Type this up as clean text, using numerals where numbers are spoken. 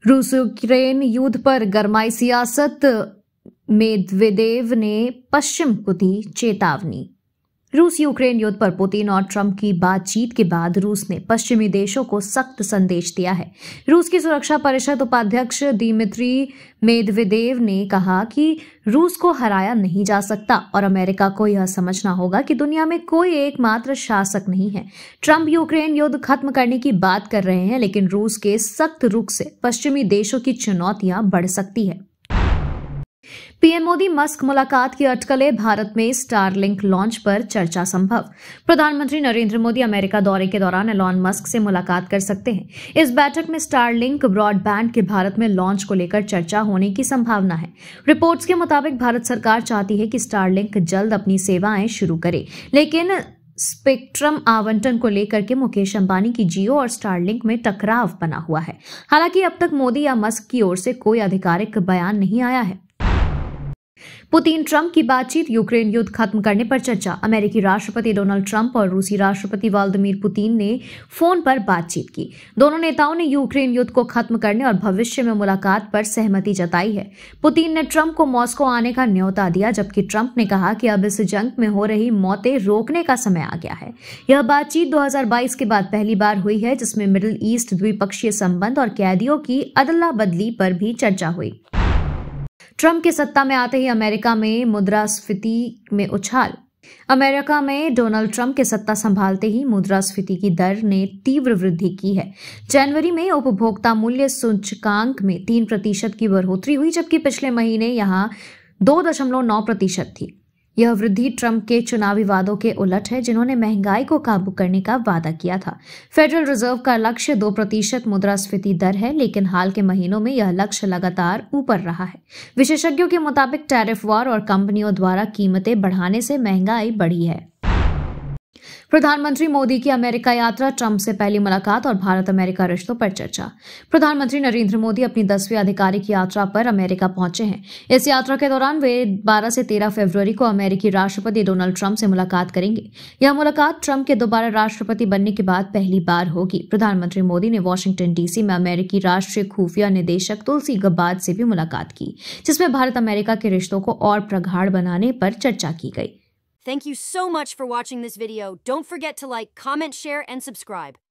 रूस यूक्रेन युद्ध पर गरमाई सियासत, मेदवेदेव ने पश्चिम को दी चेतावनी। रूस यूक्रेन युद्ध पर पुतिन और ट्रंप की बातचीत के बाद रूस ने पश्चिमी देशों को सख्त संदेश दिया है। रूस की सुरक्षा परिषद उपाध्यक्ष दिमित्री मेदवेदेव ने कहा कि रूस को हराया नहीं जा सकता और अमेरिका को यह समझना होगा कि दुनिया में कोई एकमात्र शासक नहीं है। ट्रंप यूक्रेन युद्ध खत्म करने की बात कर रहे हैं, लेकिन रूस के सख्त रुख से पश्चिमी देशों की चुनौतियां बढ़ सकती है। पीएम मोदी मस्क मुलाकात की अटकलें, भारत में स्टारलिंक लॉन्च पर चर्चा संभव। प्रधानमंत्री नरेंद्र मोदी अमेरिका दौरे के दौरान एलॉन मस्क से मुलाकात कर सकते हैं। इस बैठक में स्टारलिंक ब्रॉडबैंड के भारत में लॉन्च को लेकर चर्चा होने की संभावना है। रिपोर्ट्स के मुताबिक भारत सरकार चाहती है कि स्टारलिंक जल्द अपनी सेवाएं शुरू करे, लेकिन स्पेक्ट्रम आवंटन को लेकर के मुकेश अंबानी की जियो और स्टारलिंक में टकराव बना हुआ है। हालांकि अब तक मोदी या मस्क की ओर से कोई आधिकारिक बयान नहीं आया है। पुतिन ट्रंप की बातचीत, यूक्रेन युद्ध खत्म करने पर चर्चा। अमेरिकी राष्ट्रपति डोनाल्ड ट्रंप और रूसी राष्ट्रपति व्लादिमीर पुतिन ने फोन पर बातचीत की। दोनों नेताओं ने यूक्रेन युद्ध को खत्म करने और भविष्य में मुलाकात पर सहमति जताई है। पुतिन ने ट्रंप को मॉस्को आने का न्योता दिया, जबकि ट्रंप ने कहा कि अब इस जंग में हो रही मौतें रोकने का समय आ गया है। यह बातचीत 2022 के बाद पहली बार हुई है, जिसमें मिडिल ईस्ट, द्विपक्षीय संबंध और कैदियों की अदला बदली पर भी चर्चा हुई। ट्रंप के सत्ता में आते ही अमेरिका में मुद्रास्फीति में उछाल। अमेरिका में डोनाल्ड ट्रंप के सत्ता संभालते ही मुद्रास्फीति की दर ने तीव्र वृद्धि की है। जनवरी में उपभोक्ता मूल्य सूचकांक में 3% की बढ़ोतरी हुई, जबकि पिछले महीने यहां 2.9% थी। यह वृद्धि ट्रंप के चुनावी वादों के उलट है, जिन्होंने महंगाई को काबू करने का वादा किया था। फेडरल रिजर्व का लक्ष्य 2% मुद्रास्फीति दर है, लेकिन हाल के महीनों में यह लक्ष्य लगातार ऊपर रहा है। विशेषज्ञों के मुताबिक टैरिफ वॉर और कंपनियों द्वारा कीमतें बढ़ाने से महंगाई बढ़ी है। प्रधानमंत्री मोदी की अमेरिका यात्रा, ट्रंप से पहली मुलाकात और भारत अमेरिका रिश्तों पर चर्चा। प्रधानमंत्री नरेंद्र मोदी अपनी 10वीं आधिकारिक यात्रा पर अमेरिका पहुंचे हैं। इस यात्रा के दौरान वे 12 से 13 फरवरी को अमेरिकी राष्ट्रपति डोनाल्ड ट्रंप से मुलाकात करेंगे। यह मुलाकात ट्रंप के दोबारा राष्ट्रपति बनने के बाद पहली बार होगी। प्रधानमंत्री मोदी ने वाशिंगटन डीसी में अमेरिकी राष्ट्रीय खुफिया निदेशक तुलसी गब्बार्ड से भी मुलाकात की, जिसमें भारत अमेरिका के रिश्तों को और प्रगाढ़ बनाने पर चर्चा की गई। Thank you so much for watching this video. Don't forget to like, comment, share, and subscribe.